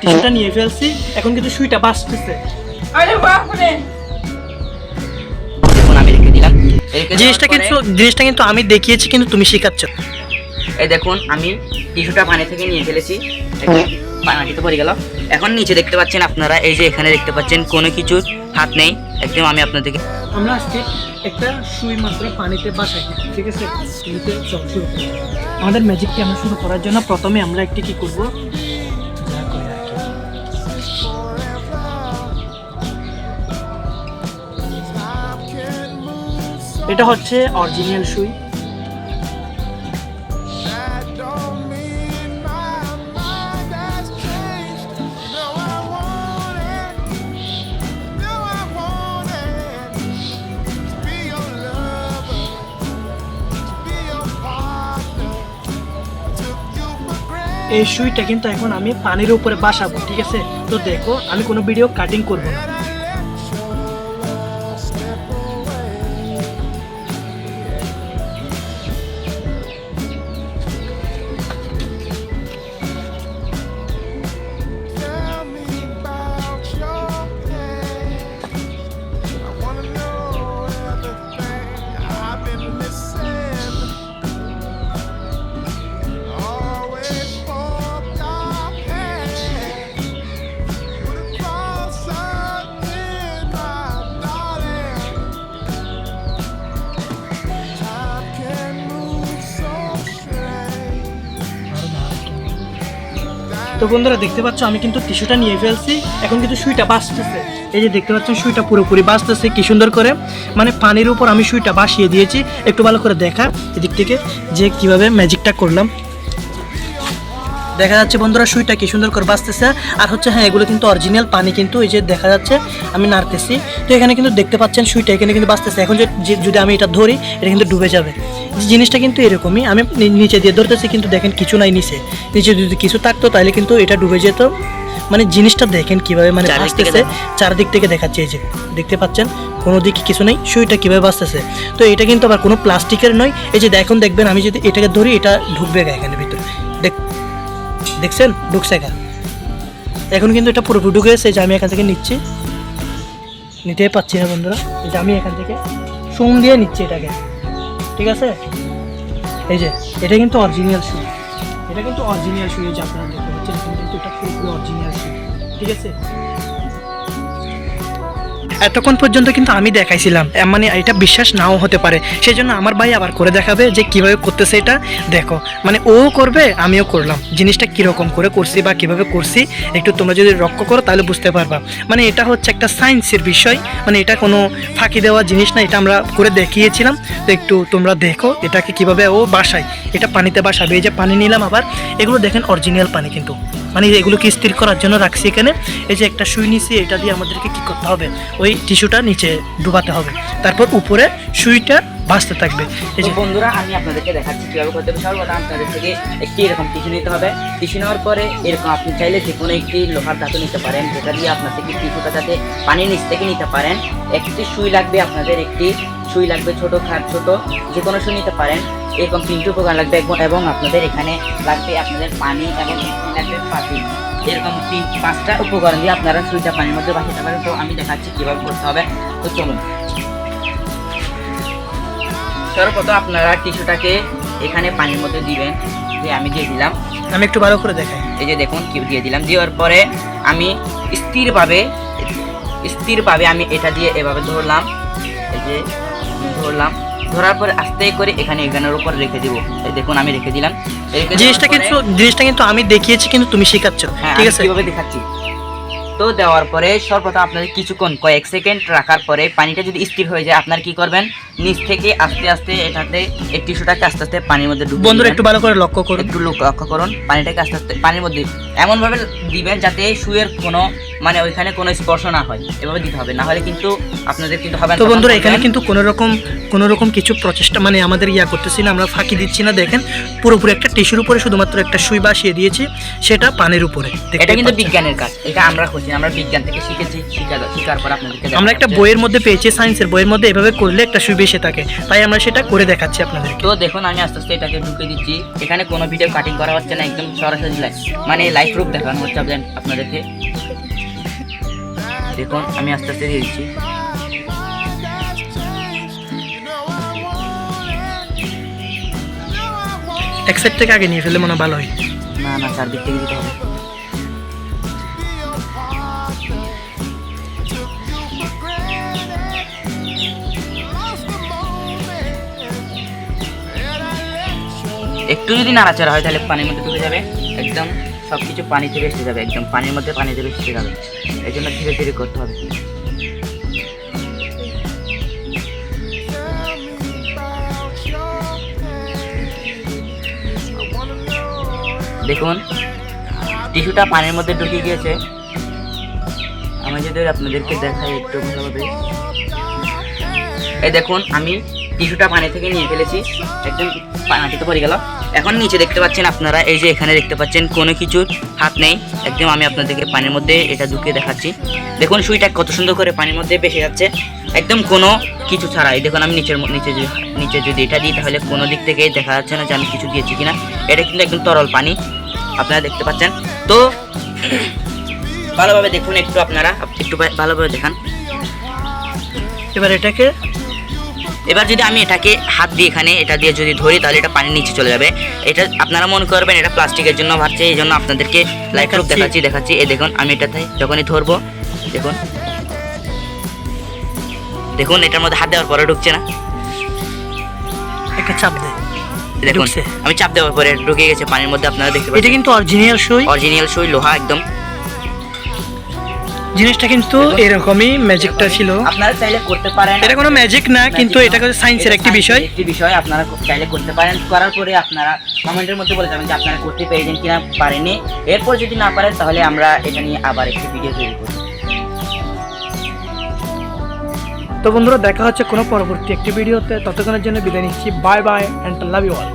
টিস্যুটা নিয়ে ফেলছি, এখন কিন্তু সুইটা বাঁচতেছে। আরে বাপরে, দেখুন আমি রেখে দিলাম। জিনিসটা কিন্তু আমি দেখিয়েছি, কিন্তু তুমি শেখাচ্ছ। এই দেখুন আমি টিস্যুটা পানি থেকে নিয়ে ফেলেছি, মাটিতে পড়ে গেল। এখন নিচে দেখতে পাচ্ছেন আপনারা, এই যে এখানে দেখতে পাচ্ছেন কোনো কিছুর হাত নেই, একদম আমি আপনাদেরকে। আমরা আজকে একটা সুই মাত্র পানিতে বাসাই, ঠিক আছে? শুরু করি। আমাদের ম্যাজিকটি আমরা শুরু করার জন্য প্রথমে আমরা একটি কি করব, এটা হচ্ছে অরিজিনাল সুই। এই সুইটা কিন্তু এখন আমি পানির উপরে বাসাবো, ঠিক আছে? তো দেখো, আমি কোনো ভিডিও কাটিং করব না। তো বন্ধুরা দেখতে পাচ্ছ, আমি কিন্তু টিস্যুটা নিয়ে ফেলছি, এখন কিন্তু সুইটা বাঁচতেছে। এই যে দেখতে পাচ্ছেন সুইটা পুরোপুরি বাঁচতেছে কি সুন্দর করে, মানে পানির উপর আমি সুইটা বাসিয়ে দিয়েছি। একটু ভালো করে দেখা এদিক থেকে যে কিভাবে ম্যাজিকটা করলাম, দেখা যাচ্ছে বন্ধুরা সুইটা কি সুন্দর করে বাঁচতেছে। আর হচ্ছে হ্যাঁ, এগুলো কিন্তু অরিজিনাল পানি, কিন্তু এই যে দেখা যাচ্ছে আমি নাড়তেছি, তো এখানে কিন্তু দেখতে পাচ্ছেন সুইটা এখানে কিন্তু বাঁচতেছে। এখন যদি আমি এটা ধরি, এটা কিন্তু ডুবে যাবে। জিনিসটা কিন্তু এরকমই, আমি নিচে দিয়ে ধরতেছি, কিন্তু দেখেন কিছু নাই নিচে যদি কিছু থাকতো তাহলে কিন্তু এটা ডুবে যেত। মানে জিনিসটা দেখেন কিভাবে মানে বাঁচতেছে, চারদিক থেকে দেখাচ্ছে। এই যে দেখতে পাচ্ছেন কোনো দিকে কিছু নেই, সুইটা কিভাবে বাঁচতেছে। তো এটা কিন্তু আবার কোনো প্লাস্টিকের নয়। এই যে এখন দেখবেন আমি যদি এটাকে ধরি, এটা ঢুকবে এখানে ভিতরে, দেখছেন ঢুকছে গা। এখন কিন্তু এটা পুরোপুরি ঢুকে গেছে। যে আমি এখান থেকে নিতে পাচ্ছি না বন্ধুরা, এই যে আমি এখান থেকে সোম দিয়ে নিচ্ছি এটাকে, ঠিক আছে? এই যে এটা কিন্তু অরিজিনাল সুই, এটা কিন্তু অরিজিনাল সুই। যে আপনারা দেখতে পাচ্ছেন কিন্তু এটা পুরোপুরি অরিজিনাল সুই, ঠিক আছে? এতক্ষণ পর্যন্ত কিন্তু আমি দেখাইছিলাম, মানে এটা বিশ্বাস নাও হতে পারে, সেই জন্য আমার ভাই আবার করে দেখাবে যে কিভাবে করতেছে এটা। দেখো, মানে ও করবে, আমিও করলাম। জিনিসটা কীরকম করে করছি বা কিভাবে করছি একটু তোমরা যদি লক্ষ্য করো তাহলে বুঝতে পারবা। মানে এটা হচ্ছে একটা সায়েন্সের বিষয়, মানে এটা কোনো ফাঁকি দেওয়া জিনিস না, এটা আমরা করে দেখিয়েছিলাম। তো একটু তোমরা দেখো এটাকে কিভাবে ও বাসায়, এটা পানিতে বাসাবে। এই যে পানি নিলাম, আবার এগুলো দেখেন অরিজিনাল পানি, কিন্তু মানে এগুলোকে স্থির করার জন্য রাখছি এখানে। এই যে একটা সুই নিছি, এটা দিয়ে আমাদেরকে কী করতে হবে, ওই টিস্যুটা নিচে ডুবাতে হবে, তারপর উপরে সুইটা ভাসতে থাকবে। এই যে বন্ধুরা আমি আপনাদেরকে দেখাচ্ছি কীভাবে করতে হবে। সর্বপ্রথম আপনাদের থেকে একটি এরকম টিস্যু নিতে হবে। টিস্যু নেওয়ার পরে এরকম আপনি চাইলে যে কোনো একটি লোহার ধাতু নিতে পারেন, যেটা দিয়ে আপনার থেকে টিস্যুটা যাতে পানির নিচ থেকে নিতে পারেন। একটি সুই লাগবে আপনাদের, একটি সুই লাগবে ছোটো যে কোনো সুই নিতে পারেন। এরকম 3টি উপকরণ লাগবে, এবং আপনাদের এখানে লাগবে আপনাদের পানি, এবং লাগবে পাতি। এরকম 5টা উপকরণ দিয়ে আপনারা সুইটা পানির মধ্যে বাঁচাতে পারেন। তো আমি দেখাচ্ছি কীভাবে করতে হবে, তো চলুন। সর্বপ্রথম আপনারা টিস্যুটাকে এখানে পানির মধ্যে দিবেন, যে আমি দিয়ে দিলাম। আমি একটু ভালো করে দেখাই। এই যে দেখুন কি দিয়ে দিলাম। দেওয়ার পরে আমি স্থিরভাবে আমি এটা দিয়ে এভাবে ধরলাম। এই যে ধরার পরে আস্তে করে এখানের উপর রেখে দিব। এই দেখুন আমি রেখে দিলাম। জিনিসটা কিন্তু আমি দেখিয়েছি, কিন্তু তুমি শেখাচ্ছ, ঠিক আছে? কিভাবে দেখাচ্ছি। তো দেওয়ার পরে সর্বপ্রথম আপনাদের কিছুক্ষণ কয়েক সেকেন্ড রাখার পরে পানিটা যদি স্থির হয়ে যায়, আপনার কি করবেন, নিচ থেকে আস্তে আস্তে এটাতে এই টিস্যুটাকে আস্তে আস্তে পানির মধ্যে ডুবিয়ে বন্ধুরা একটু ভালো করে লক্ষ্য করুন, পানিটাকে আস্তে আস্তে পানির মধ্যে এমনভাবে দিবেন যাতে সুইয়ের কোনো মানে ওইখানে কোনো স্পর্শ না হয়। এভাবে দিতে হবে, না হলে কিন্তু আপনাদের কিন্তু হবে না। তো বন্ধুরা এখানে কিন্তু কোনো রকম কিছু প্রচেষ্টা মানে আমাদের করতেছি না, আমরা ফাঁকি দিচ্ছি না। দেখেন পুরোপুরি একটা টিস্যুর উপরে শুধুমাত্র একটা সুই বাসিয়ে দিয়েছি, সেটা পানির উপরে। এটা কিন্তু বিজ্ঞানের কাজ, এটা আমরা করছি। শিখেছি না, আমরা বিজ্ঞান থেকে শিখেছি, শিখার পর আপনাদেরকে আমরা একটা দেখাচ্ছি। বইয়ের মধ্যে পেয়েছি, সায়েন্সের বইয়ের মধ্যে এভাবে করলে একটা সুই বেশি থাকে, তাই আমরা সেটা করে দেখাচ্ছি আপনাদেরকে। তো দেখুন আমি আস্তে আস্তে এটাকে ঢুকে দিচ্ছি। এখানে কোনো ভিডিও কাটিং করা হচ্ছে না, একদম সরাসরি মানে লাইভ প্রুফ দেখানো হচ্ছে আপনাদেরকে। দেখুন আমি আস্তে আস্তে দিয়ে দিচ্ছি। এক সাইড থেকে আগে নিয়ে ফেললে মনে হয় ভালো হয়। না না, চারদিক থেকে দিতে হবে। একটু যদি নাড়াচাড়া হয় তাহলে পানির মধ্যে ঢুকে যাবে, একদম সব কিছু পানিতে ভেসে যাবে, একদম পানির মধ্যে পানিতে ভেসে যাবে। এই জন্য ধীরে ধীরে করতে হবে। দেখুন টিস্যুটা পানির মধ্যে ঢুকে গিয়েছে। আমি যদি আপনাদেরকে দেখাই একটু ভালোভাবে, এই দেখুন আমি টিস্যুটা পানি থেকে নিয়ে ফেলেছি, একদম মাটিতে পড়ে গেল। এখন নিচে দেখতে পাচ্ছেন আপনারা, এই যে এখানে দেখতে পাচ্ছেন কোনো কিছুর হাত নেই, একদম আমি আপনাদেরকে পানির মধ্যে এটা ঢুকিয়ে দেখাচ্ছি। দেখুন সুইটা কত সুন্দর করে পানির মধ্যে ভেসে যাচ্ছে, একদম কোনো কিছু ছাড়াই। দেখুন আমি নিচে যদি এটা দিই তাহলে কোনো দিক থেকে দেখা যাচ্ছে না যে আমি কিছু দিয়েছি কিনা। এটা কিন্তু একদম তরল পানি, আপনারা দেখতে পাচ্ছেন। তো ভালোভাবে দেখুন, আপনারা একটু ভালোভাবে দেখান। এবার যদি আমি এটাকে হাত দিয়ে এখানে এটা দিয়ে যদি ধরি তাহলে এটা পানির নিচে চলে যাবে। এটা আপনারা মনে করবেন এটা প্লাস্টিকের জন্য ভাবছে, এই জন্য আপনাদেরকে লাইভ প্রুফ দেখাচ্ছি। এই দেখুন আমি এটাতে যখনই ধরবো, দেখুন এটার মধ্যে হাত দেওয়ার পরে ঢুকছে না, একটা চাপ দে, দেখুন আমি চাপ দেওয়ার পরে ঢুকে গেছে পানির মধ্যে। আপনারা দেখতে পাচ্ছেন এটা কিন্তু অরিজিনাল সুই, লোহা একদম। জিনিসটা কিন্তু এরকমই, ম্যাজিকটা ছিল। আপনারা চাইলে করতে পারেন, এটা কোনো ম্যাজিক না, কিন্তু এটা সায়েন্সের একটি বিষয়। আপনারা চাইলে করতে পারেন। করার পরে আপনারা কমেন্টের মধ্যে বলে যাবেন যে আপনারা করতে পেরেছেন কিনা, পারেননি। এরপর যদি না পারেন তাহলে আমরা এটা নিয়ে আবার একটি ভিডিও তৈরি করব। তো বন্ধুরা দেখা হচ্ছে কোনো পরবর্তী একটি ভিডিওতে, ততক্ষণের জন্য বিদায় নিচ্ছি। Bye bye and love you all.